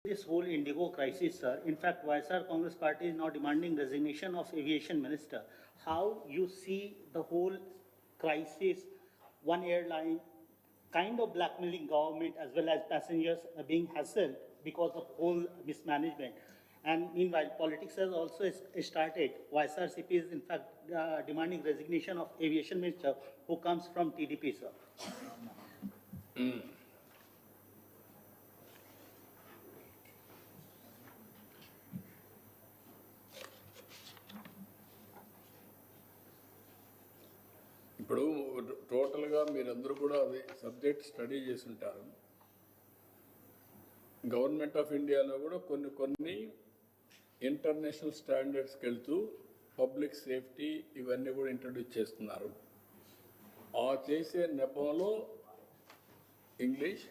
This whole Indigo crisis, sir. In fact, YSR Congress Party is now demanding resignation of aviation minister. How you see the whole crisis, one airline kind of blackmailing government as well as passengers being hassled because of whole mismanagement. And meanwhile, politics has also started. YSRCP is in fact demanding resignation of aviation minister who comes from TDP, sir. ఇప్పుడు టోటల్గా మీరందరూ కూడా అది subject study చేసి ఉంటారు. Government of ఇండియాలో కూడా కొన్ని ఇంటర్నేషనల్ స్టాండర్డ్స్కి వెళ్తూ పబ్లిక్ సేఫ్టీ ఇవన్నీ కూడా ఇంట్రడ్యూస్ చేస్తున్నారు. ఆ చేసే నెపంలో ఇంగ్లీష్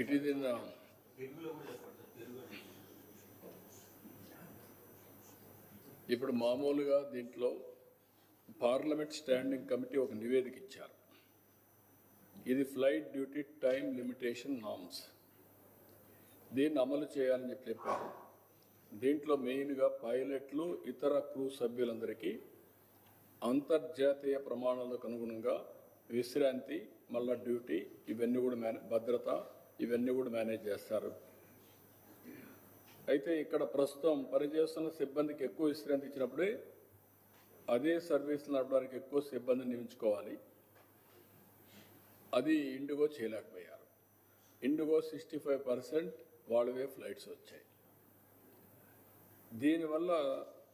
ఇట్ ఈస్ ఇన్ ఇప్పుడు మామూలుగా దీంట్లో పార్లమెంట్ స్టాండింగ్ కమిటీ ఒక నివేదిక ఇచ్చారు. ఇది flight duty time limitation norms, దీన్ని అమలు చేయాలని చెప్పారు. దీంట్లో మెయిన్గా పైలట్లు ఇతర క్రూ సభ్యులందరికీ అంతర్జాతీయ ప్రమాణాలకు అనుగుణంగా విశ్రాంతి, మళ్ళా డ్యూటీ ఇవన్నీ కూడా భద్రత ఇవన్నీ కూడా మేనేజ్ చేస్తారు. అయితే ఇక్కడ ప్రస్తుతం పనిచేస్తున్న సిబ్బందికి ఎక్కువ విశ్రాంతి ఇచ్చినప్పుడే అదే సర్వీసులు నడపడానికి ఎక్కువ సిబ్బందిని నియమించుకోవాలి. అది ఇండిగో చేయలేకపోయారు. ఇండిగో 65% వాళ్ళవే ఫ్లైట్స్ వచ్చాయి. దీనివల్ల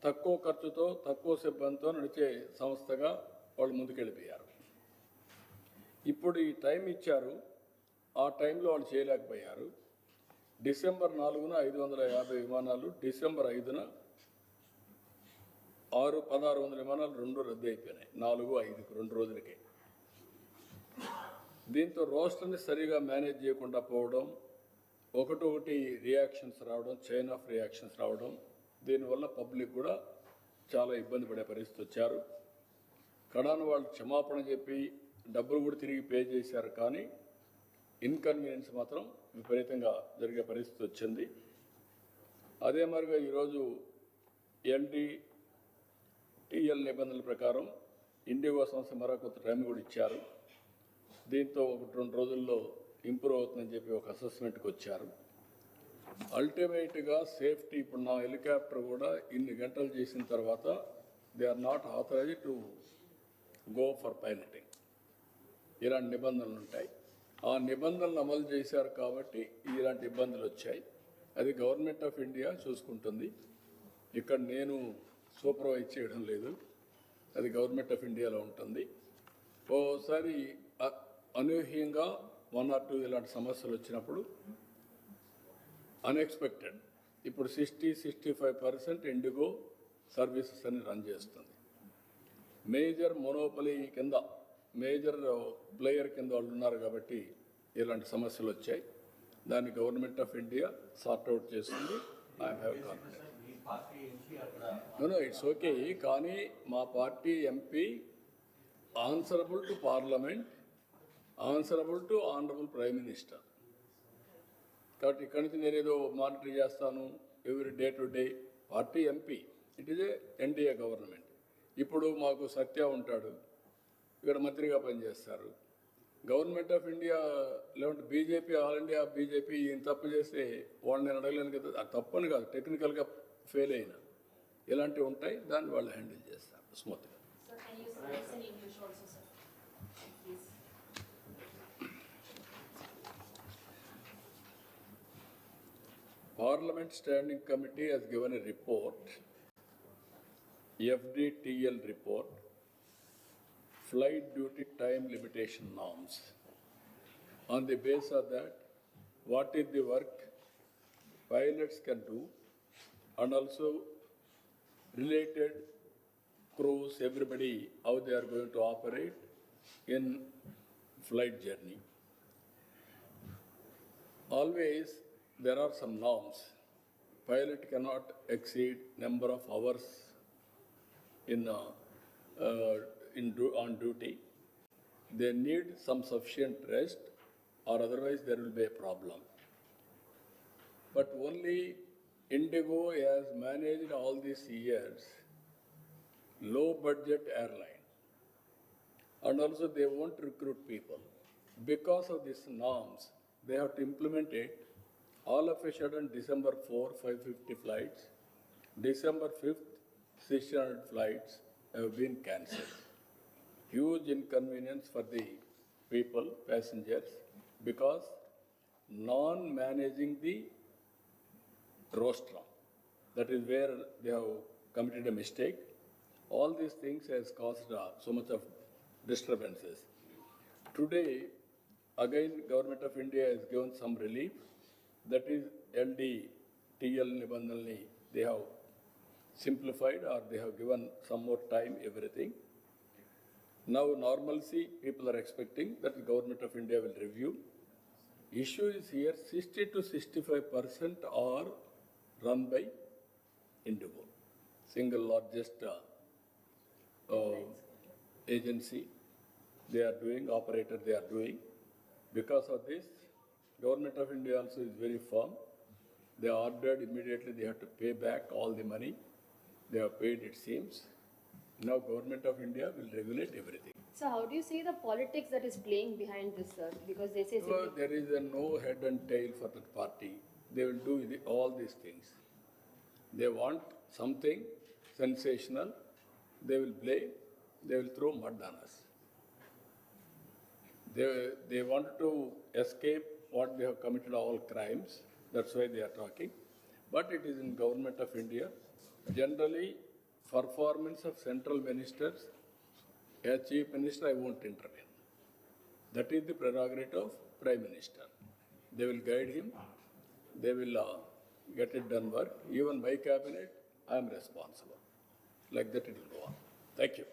తక్కువ ఖర్చుతో తక్కువ సిబ్బందితో నడిచే సంస్థగా వాళ్ళు ముందుకెళ్ళిపోయారు. ఇప్పుడు ఈ టైం ఇచ్చారు, ఆ టైంలో వాళ్ళు చేయలేకపోయారు. డిసెంబర్ 4న 550 విమానాలు, డిసెంబర్ 5న 1600 విమానాలు రెండు రద్దు అయిపోయినాయి. 4, 5కు 2 రోజులకే. దీంతో రోస్టర్ని సరిగా మేనేజ్ చేయకుండా పోవడం, ఒకటొకటి రియాక్షన్స్ రావడం, చైన్ ఆఫ్ రియాక్షన్స్ రావడం, దీనివల్ల పబ్లిక్ కూడా చాలా ఇబ్బంది పడే పరిస్థితి వచ్చారు. కడాన వాళ్ళు క్షమాపణ చెప్పి డబ్బులు కూడా తిరిగి పే చేశారు, కానీ ఇన్కన్వీనియన్స్ మాత్రం విపరీతంగా జరిగే పరిస్థితి వచ్చింది. అదే మరిగా ఈరోజు ఎల్డిటిఎల్ నిబంధనల ప్రకారం ఇండిగో సంస్థ మరో కొంత టైం కూడా ఇచ్చారు. దీంతో 1-2 రోజుల్లో ఇంప్రూవ్ అవుతుందని చెప్పి ఒక అసెస్మెంట్కి వచ్చారు. అల్టిమేట్గా సేఫ్టీ, ఇప్పుడు నా హెలికాప్టర్ కూడా ఇన్ని గంటలు చేసిన తర్వాత they are not authorised to go for piloting. ఇలాంటి నిబంధనలు ఉంటాయి. ఆ నిబంధనలు అమలు చేశారు కాబట్టి ఇలాంటి ఇబ్బందులు వచ్చాయి. అది గవర్నమెంట్ ఆఫ్ ఇండియా చూసుకుంటుంది. ఇక్కడ నేను సూపర్వైజ్ చేయడం లేదు, అది గవర్నమెంట్ ఆఫ్ ఇండియాలో ఉంటుంది. ఓసారి అనూహ్యంగా 1 or 2 ఇలాంటి సమస్యలు వచ్చినప్పుడు అన్ఎక్స్పెక్టెడ్ ఇప్పుడు 60-65% ఇండిగో సర్వీసెస్ అని రన్ చేస్తుంది. మేజర్ మోనోపలీ కింద, మేజర్ ప్లేయర్ కింద వాళ్ళు ఉన్నారు కాబట్టి ఇలాంటి సమస్యలు వచ్చాయి. దాన్ని గవర్నమెంట్ ఆఫ్ ఇండియా సార్ట్అవుట్ చేస్తుంది. I have confidence. It's okay, కానీ మా party MP answerable to parliament, answerable to honourable prime minister. కాబట్టి ఇక్కడి నుంచి నేనేదో మానిటర్ చేస్తాను every day to day. Party MP, it is a NDA government. ఇప్పుడు మాకు సత్య ఉంటాడు, ఇక్కడ మంత్రిగా పనిచేస్తారు. గవర్నమెంట్ ఆఫ్ ఇండియా లేదంటే బీజేపీ, ఆల్ ఇండియా బీజేపీ ఈయన తప్పు చేస్తే వాళ్ళు నేను అడగలేను కదా. అది తప్పని కాదు, టెక్నికల్గా ఫెయిల్ అయినా ఇలాంటివి ఉంటాయి, దాన్ని వాళ్ళు హ్యాండిల్ చేస్తారు స్మూత్గా. Parliament Standing Committee has given a report FDTL report, flight duty time limitation norms. On the basis of that, what is the work pilots can do, and also related crews, everybody, how they are going to operate in flight journey. Always there are some norms. Pilot cannot exceed number of hours on duty. They need some sufficient rest, or otherwise there will be a problem. But only Indigo has managed all these years low budget airline, and also they won't recruit people. Because of these norms, they have to implement it. All of a sudden, December 4, 550 flights, December 5th, 600 flights have been cancelled. Huge inconvenience for the people, passengers, because non-managing the rostrum. That is where they have committed a mistake. All these things has caused so much of disturbances. Today, again, Government of India has given some relief. That is LDTL Nibandhalni, they have simplified, or they have given some more time, everything. Now normalcy, people are expecting that the Government of India will review. Issue is here, 60 to 65% are run by Indigo, single largest agency. They are doing, operator they are doing. Because of this, Government of India also is very firm. They ordered immediately they have to pay back all the money. They have paid, it seems. Now Government of India will regulate everything. So how do you see the politics that is playing behind this, sir? Because they say So there is no head and tail for that party. They will do all these things. They want something sensational. They will blame. They will throw mud on us. They want to escape what they have committed all crimes. That's why they are talking. But it is in Government of India. Generally, performance of central ministers, as Chief Minister, I won't intervene. That is the prerogative of Prime Minister. They will guide him. They will get it done work. Even my cabinet, I am responsible. Like that it will go on. Thank you.